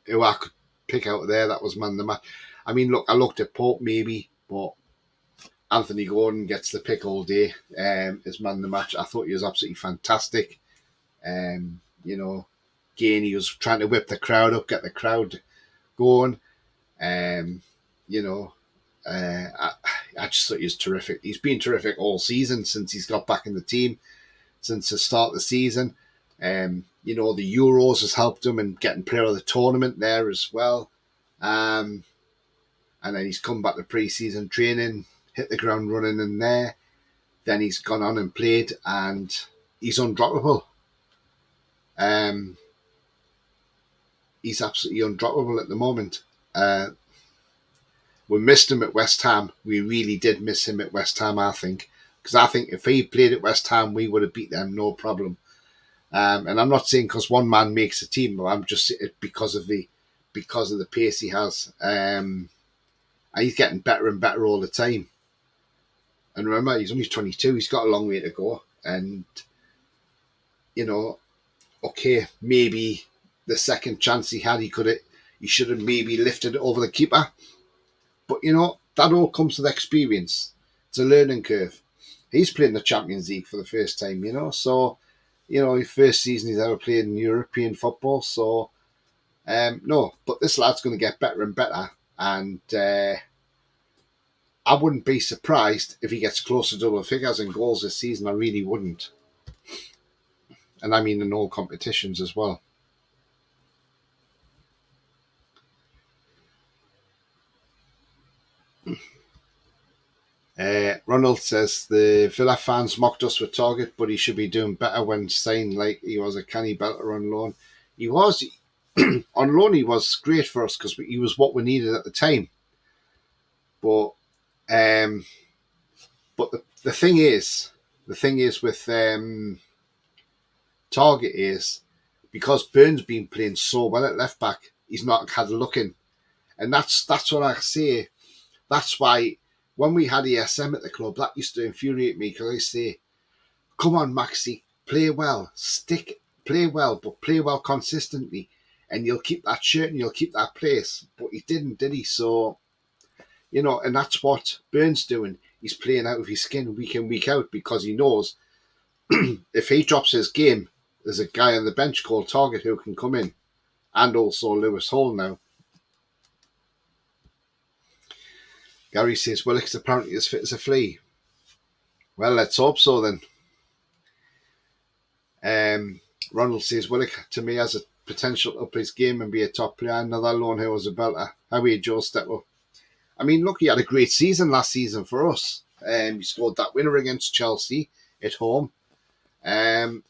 who I could pick out there that was man of the match. I mean, look, I looked at Pope maybe, but Anthony Gordon gets the pick all day as man of the match. I thought he was absolutely fantastic. Again, he was trying to whip the crowd up, get the crowd going. I just thought he was terrific. He's been terrific all season since he's got back in the team, since the start of the season. The Euros has helped him in getting player of the tournament there as well. And then he's come back to pre-season training, hit the ground running in there. Then he's gone on and played, and he's undroppable. He's absolutely undroppable at the moment. We missed him at West Ham. We really did miss him at West Ham, I think. Because I think if he played at West Ham, we would have beat them, no problem. And I'm not saying because one man makes a team, but I'm just because of the pace he has. And he's getting better and better all the time. And remember, he's only 22. He's got a long way to go. And, okay, maybe the second chance he had, he should have maybe lifted it over the keeper. But, that all comes with experience. It's a learning curve. He's playing the Champions League for the first time, so his first season he's ever played in European football. So, no, but this lad's going to get better and better. And I wouldn't be surprised if he gets close to double figures in goals this season. I really wouldn't. And I mean in all competitions as well. Ronald says the Villa fans mocked us with Target, but he should be doing better when saying like he was a canny belter on loan. He was on loan. He was great for us because he was what we needed at the time. But the thing is with Target is because Burns been playing so well at left back, he's not had a look in, and that's what I say. That's why when we had ESM at the club, that used to infuriate me because I say, "Come on, Maxi, play well, play well, but play well consistently, and you'll keep that shirt and you'll keep that place." But he didn't, did he? So, and that's what Burns doing. He's playing out of his skin week in, week out because he knows if he drops his game, there's a guy on the bench called Target who can come in, and also Lewis Hall now. Gary says Willock's apparently as fit as a flea. Well, let's hope so then. Ronald says Willock to me has a potential to up his game and be a top player. Another lone who was a belter. How are you, Joe Stepwell? I mean, look, he had a great season last season for us. He scored that winner against Chelsea at home.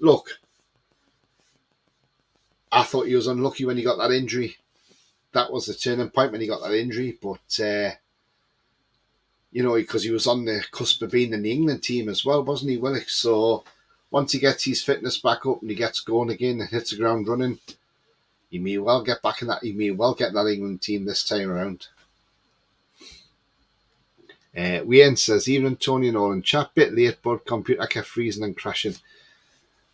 Look, I thought he was unlucky when he got that injury. That was the turning point when he got that injury. But, because he was on the cusp of being in the England team as well, wasn't he, Willock? So once he gets his fitness back up and he gets going again and hits the ground running, he may well get back in that. He may well get that England team this time around. Wayne says, even Tony Nolan, chat bit late, but computer kept freezing and crashing.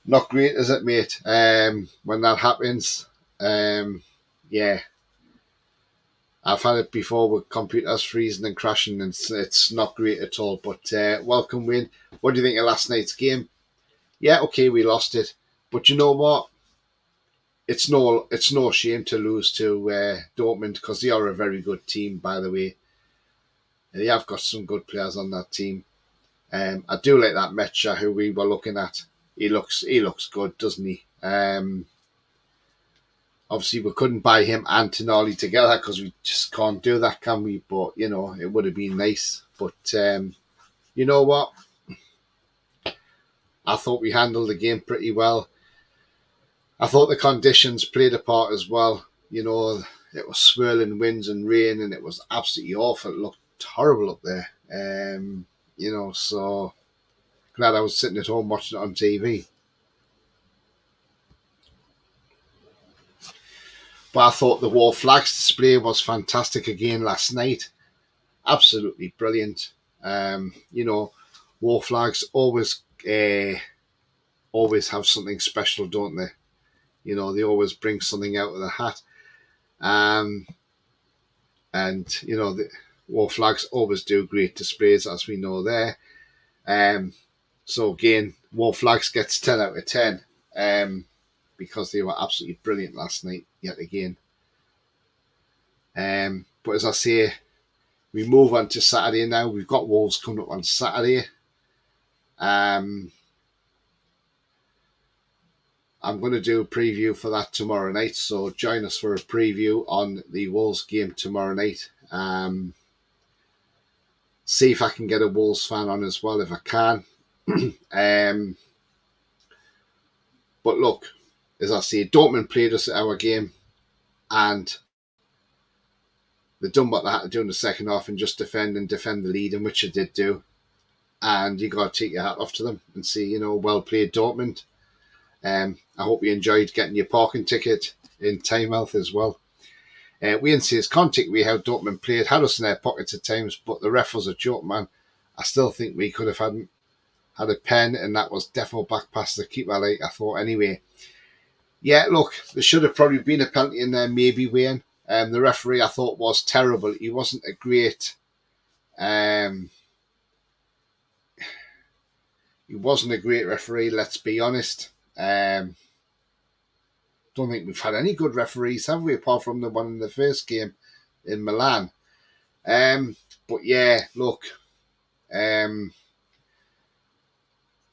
Not great, is it, mate? When that happens, yeah. I've had it before with computers freezing and crashing, and it's not great at all. But welcome, Wayne. What do you think of last night's game? Yeah, okay, we lost it, but you know what? It's no shame to lose to Dortmund because they are a very good team, by the way. They have got some good players on that team. I do like that Metcha who we were looking at. He looks good, doesn't he? Obviously, we couldn't buy him and Tonali together because we just can't do that, can we? But, it would have been nice. But, you know what? I thought we handled the game pretty well. I thought the conditions played a part as well. It was swirling winds and rain and it was absolutely awful. It looked horrible up there. So glad I was sitting at home watching it on TV. But I thought the War Flags display was fantastic again last night. Absolutely brilliant. War Flags always have something special, don't they? They always bring something out of the hat. The War Flags always do great displays, as we know there. So again, War Flags gets 10 out of 10 because they were absolutely brilliant last night, yet again. But as I say, we move on to Saturday now. We've got Wolves coming up on Saturday. I'm going to do a preview for that tomorrow night, so join us for a preview on the Wolves game tomorrow night. See if I can get a Wolves fan on as well, if I can. But look, as I say, Dortmund played us at our game, and they done what they had to do in the second half and just defend the lead, in which they did do. And you got to take your hat off to them and say, well played, Dortmund. I hope you enjoyed getting your parking ticket in Tynemouth as well. Wayne says, can't take away how Dortmund played, had us in their pockets at times, but the ref was a joke, man. I still think we could have had a pen, and that was definitely back past the keeper, like I thought anyway. Yeah, look, there should have probably been a penalty in there, maybe, Wayne. The referee, I thought, was terrible. He wasn't a great... he wasn't a great referee, let's be honest. Don't think we've had any good referees, have we? Apart from the one in the first game in Milan. But yeah, look,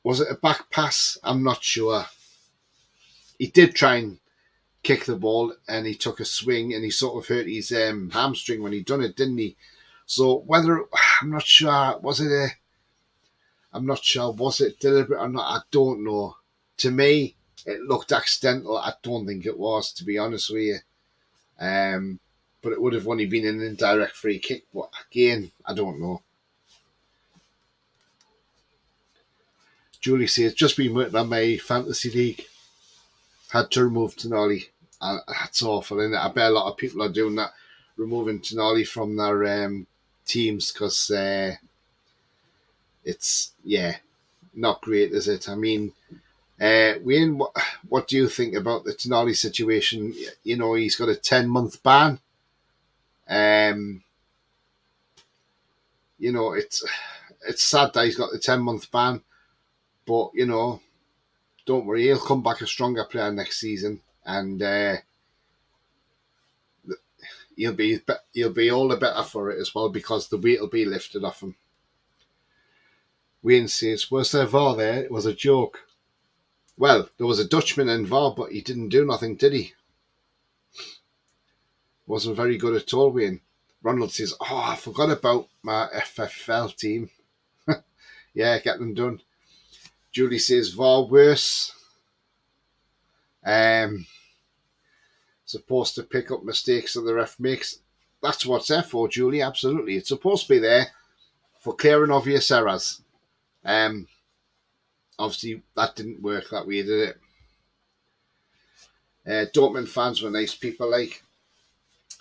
was it a back pass? I'm not sure. He did try and kick the ball, and he took a swing, and he sort of hurt his hamstring when he done it, didn't he? So whether I'm not sure, I'm not sure was it deliberate or not. I don't know. To me, it looked accidental. I don't think it was, to be honest with you. But it would have only been an indirect free kick. But again, I don't know. Julie says, just been working on my fantasy league. Had to remove Tonali. That's awful, isn't it? I bet a lot of people are doing that, removing Tonali from their teams because it's, not great, is it? I mean, Wayne, what do you think about the Tonali situation? You know, he's got a 10-month ban. You know, it's sad that he's got the 10-month ban, but, you know, don't worry, he'll come back a stronger player next season, and he'll be all the better for it as well because the weight will be lifted off him. Wayne says, was there VAR there? It was a joke. Well, there was a Dutchman in VAR, but he didn't do nothing, did he? Wasn't very good at all, Wayne. Ronald says, I forgot about my FFL team. Yeah, get them done. Julie says, VAR worse. Supposed to pick up mistakes that the ref makes. That's what it's there for, Julie, absolutely. It's supposed to be there for clear and obvious errors. Obviously, that didn't work that way, did it? Dortmund fans were nice people, like.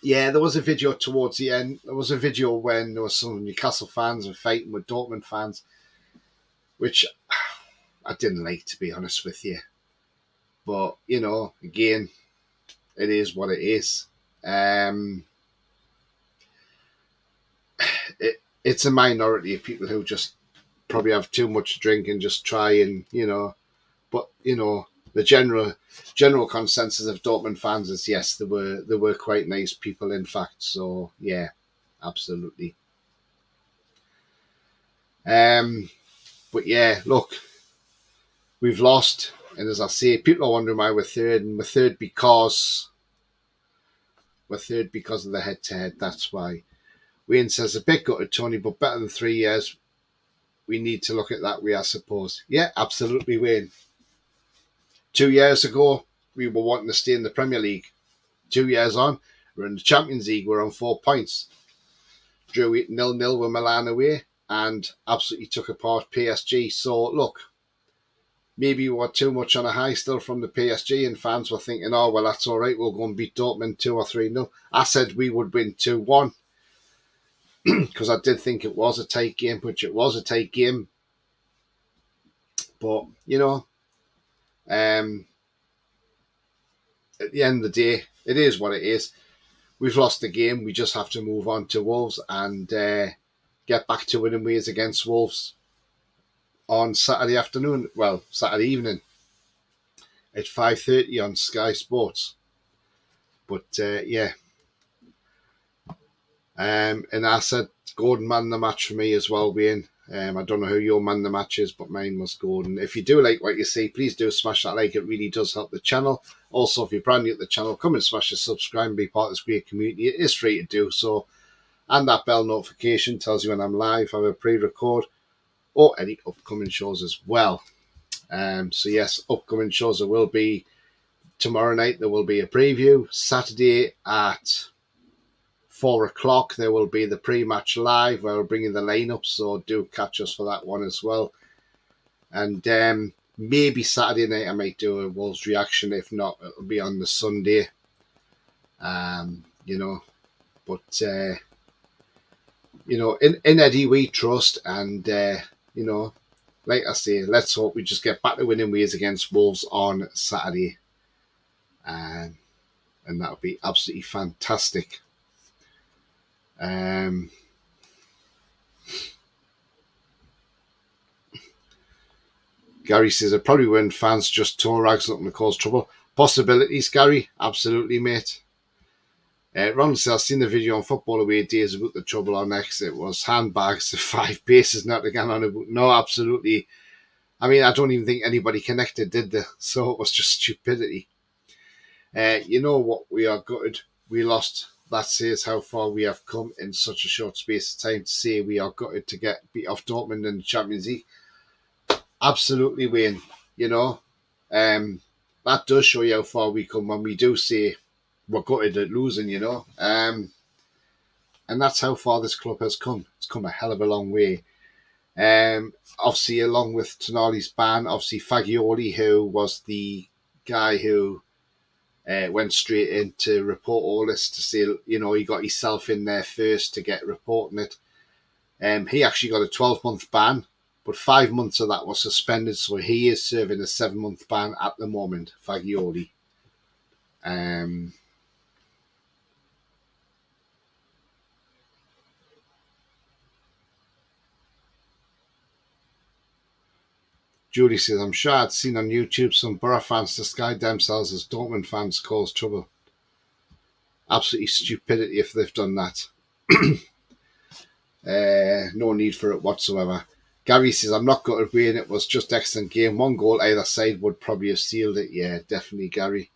Yeah, there was a video towards the end. There was a video when there was some Newcastle fans were fighting with Dortmund fans, which I didn't like, to be honest with you. But, you know, again, it is what it is. It's a minority of people who just probably have too much to drink and just try and, you know, but, you know, the general consensus of Dortmund fans is yes, they were quite nice people, in fact. So yeah, absolutely. But yeah, look, we've lost, and as I say, people are wondering why we're third, and we're third because of the head-to-head. That's why. Wayne says a bit gutted, Tony, but better than 3 years. We need to look at that way, I suppose. Yeah, absolutely, Wayne. 2 years ago, we were wanting to stay in the Premier League. 2 years on, we're in the Champions League. We're on 4 points. Drew 0-0 with Milan away and absolutely took apart PSG. So, look, maybe we were too much on a high still from the PSG, and fans were thinking, oh, well, that's all right. We'll go and beat Dortmund 2 or 3-0. I said we would win 2-1 because I did think it was a tight game, which it was a tight game. But, you know, at the end of the day, it is what it is. We've lost the game. We just have to move on to Wolves and get back to winning ways against Wolves on Saturday afternoon. Well, Saturday evening at 5:30 on Sky Sports. But yeah. And I said Gordon man the match for me as well, Wayne. I don't know who your man the match is, but mine was Gordon. If you do like what you see, please do smash that like. It really does help the channel. Also, if you're brand new at the channel, come and smash the subscribe and be part of this great community. It is free to do so. And that bell notification tells you when I'm live, have a pre-record, or any upcoming shows as well. So yes, upcoming shows there will be tomorrow night. There will be a preview. Saturday at 4 o'clock, there will be the pre-match live where we'll bring in the lineup, so do catch us for that one as well. And maybe Saturday night I might do a Wolves reaction. If not, it'll be on the Sunday. You know, but you know, in Eddie we trust, and you know, like I say, let's hope we just get back to winning ways against Wolves on Saturday, and that would be absolutely fantastic. Gary says, it probably when fans just tore rags looking to cause trouble. Possibilities, Gary. Absolutely, mate. Ronald says, I've seen the video on Football Away Days about the trouble on X. It was handbags, 5 paces, not again on about. No, absolutely. I mean, I don't even think anybody connected, did they? So it was just stupidity. You know what? We are gutted. We lost. That says how far we have come in such a short space of time to say we are gutted to get beat off Dortmund in the Champions League. Absolutely, Wayne. You know, that does show you how far we come when we do say we're gutted at losing, you know. And that's how far this club has come. It's come a hell of a long way. Obviously, along with Tonali's ban, obviously Fagioli, who was the guy who went straight in to report all this to say, you know, he got himself in there first to get reporting it. He actually got a 12-month ban, but 5 months of that was suspended, so he is serving a 7-month ban at the moment, Fagioli. Julie says, I'm sure I'd seen on YouTube some Borough fans disguise themselves as Dortmund fans cause trouble. Absolutely stupidity if they've done that. No need for it whatsoever. Gary says, I'm not going to win. It was just excellent game. 1 goal either side would probably have sealed it. Yeah, definitely, Gary.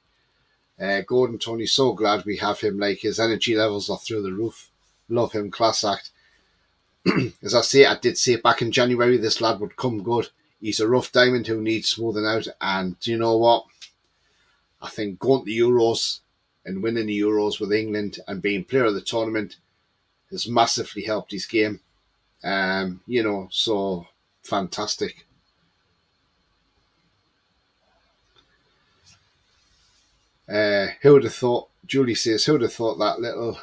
Gordon Tony, so glad we have him. Like, his energy levels are through the roof. Love him. Class act. As I did say back in January, this lad would come good. He's a rough diamond who needs smoothing out. And do you know what? I think going to the Euros and winning the Euros with England and being player of the tournament has massively helped his game. You know, so fantastic. Who would have thought, Julie says, who would have thought that little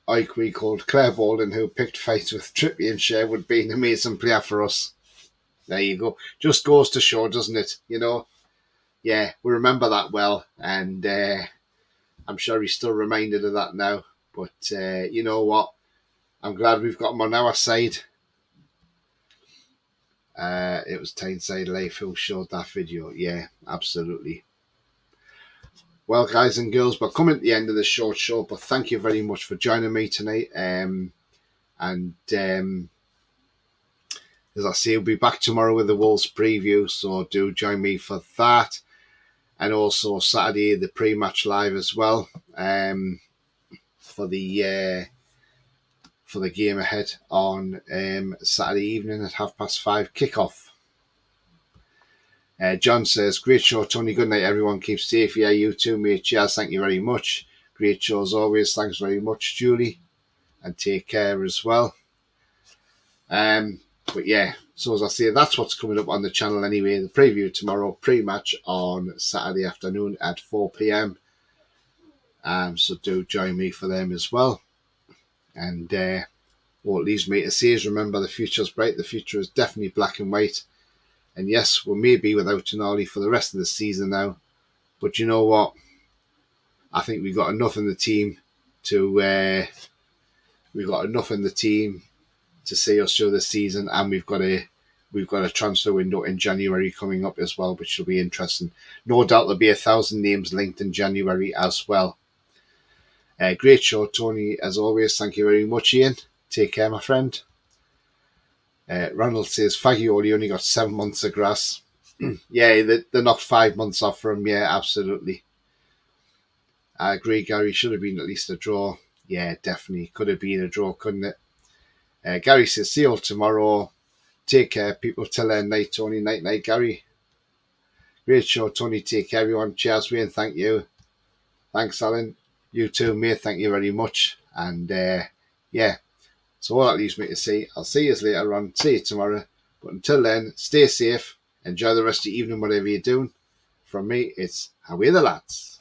Ike we called Claire Baldwin, who picked fights with Trippier and Shea, would be an amazing player for us. There you go. Just goes to show, doesn't it? You know, yeah, we remember that well, and I'm sure he's still reminded of that now. But you know what? I'm glad we've got him on our side. It was Tyneside Life who showed that video. Yeah, absolutely. Well, guys and girls, we're coming to the end of the short show, but thank you very much for joining me tonight. As I say, we'll be back tomorrow with the Wolves preview, so do join me for that. And also Saturday, the pre-match live as well, for the game ahead on Saturday evening at 5:30 kickoff. John says, great show, Tony. Good night, everyone. Keep safe. Yeah, you too, mate. Cheers. Thank you very much. Great show as always. Thanks very much, Julie. And take care as well. But yeah, so as I say, that's what's coming up on the channel anyway. The preview tomorrow, pre-match on Saturday afternoon at 4 p.m. So do join me for them as well. And what it leaves me to say is, remember, the future's bright. The future is definitely black and white. And yes, we may be without Tonali for the rest of the season now. But you know what? I think we've got enough in the team to see us through the season, and we've got a transfer window in January coming up as well, which will be interesting. No doubt there'll be 1,000 names linked in January as well. Great show, Tony, as always. Thank you very much, Ian. Take care, my friend. Ronald says, Fagioli only got 7 months of grass. Yeah, they knocked 5 months off for him. Yeah, absolutely. I agree, Gary. Should have been at least a draw. Yeah, definitely. Could have been a draw, couldn't it? Gary says, see you all tomorrow. Take care, people. Till then, night, Tony. Night, night, Gary. Great show, Tony. Take care, everyone. Cheers, Wayne. Thank you. Thanks, Alan. You too, mate. Thank you very much. And yeah, so all that leaves me to say, I'll see you later on. See you tomorrow. But until then, stay safe. Enjoy the rest of the evening, whatever you're doing. From me, it's away the lads.